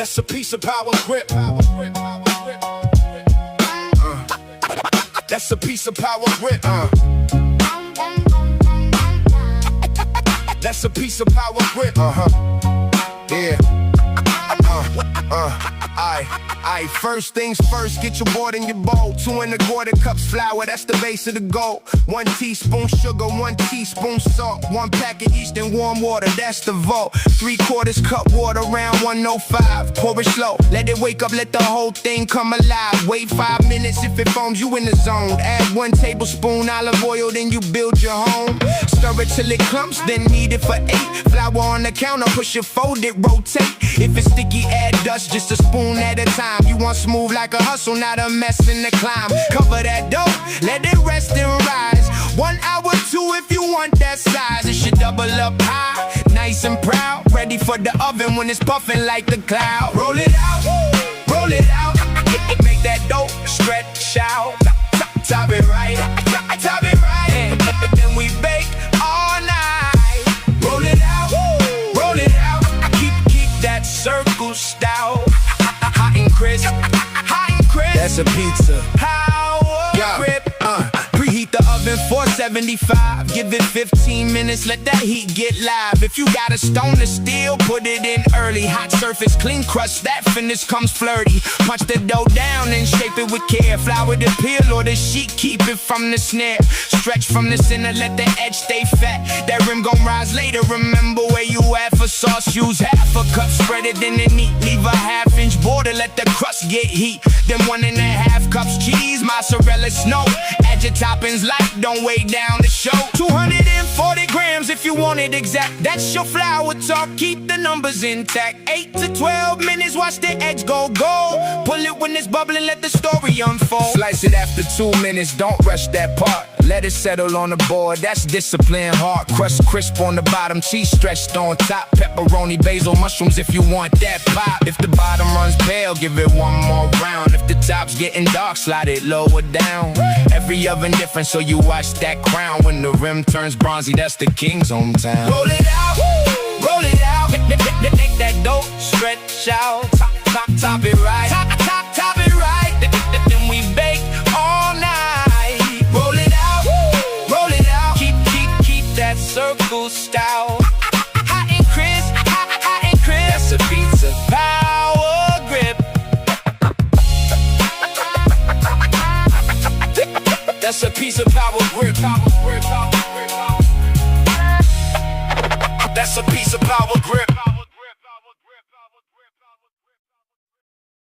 That's a piece of power grip. That's a piece of power grip. That's a piece of power grip. Yeah. Aye. First things first, get your board in your bowl. 2 1/4 cups flour, that's the base of the goal. 1 teaspoon sugar, 1 teaspoon salt. 1 pack of yeast and warm water, that's the vault. 3/4 cup water, around 105. Pour it slow, let it wake up, let the whole thing come alive. Wait 5 minutes, if it foams, you in the zone. Add 1 tablespoon olive oil, then you build your home. Stir it till it clumps, then knead it for 8. Flour on the counter, push it, fold it, rotate. If it's sticky, add dust, just a spoon at a time. You want smooth like a hustle, not a mess in the climb. Cover that dough, let it rest and rise. 1 hour, 2 if you want that size. It should double up high, nice and proud. Ready for the oven when it's puffing like the cloud. Roll it out, roll it out. Make that dough stretch out. Top it right, top it right. Then we bake all night. Roll it out, roll it out. Keep that circle style. Hot and crisp, hot and crisp. That's a pizza. Power grip. Preheat the oven 475. Give it 15 minutes, let that heat get live. If you got a stone to steel, put it in early. Hot surface, clean crust, that finish comes flirty. Punch the dough down and shape it with care. Flour the peel or the sheet, keep it from the snare. Stretch from the center, let the edge stay fat. That rim gon' rise later, remember where you at. For sauce, use 1/2 cup, spread it in the neat. Leave a 1/2 inch border, let the crust get heat. Then 1 1/2 cups cheese, mozzarella, snow. Add your toppings light, don't weigh down the show. 240 grams if you want it exact. That's your flour talk, keep the numbers intact. 8 to 12 minutes, watch the edge go gold. Pull it when it's bubbling, let the story unfold. Slice it after 2 minutes, don't rush that part. Let it settle on the board, that's discipline. Hard crust crisp on the bottom, cheese stretched on top. Pepperoni, basil, mushrooms if you want that pop. If the bottom runs pale, give it 1 more round. If the top's getting dark, slide it lower down. Every oven different, so you watch that crown. When the rim turns bronzy, that's the king's hometown. Roll it out, roll it out. Make that dough stretch out. Top it right, top it right. Then we bake all night. Roll it out, roll it out. Keep that circle style. Hot and crisp, hot and crisp. That's a pizza power grip. That's a piece of power grip. That's a piece of power grip.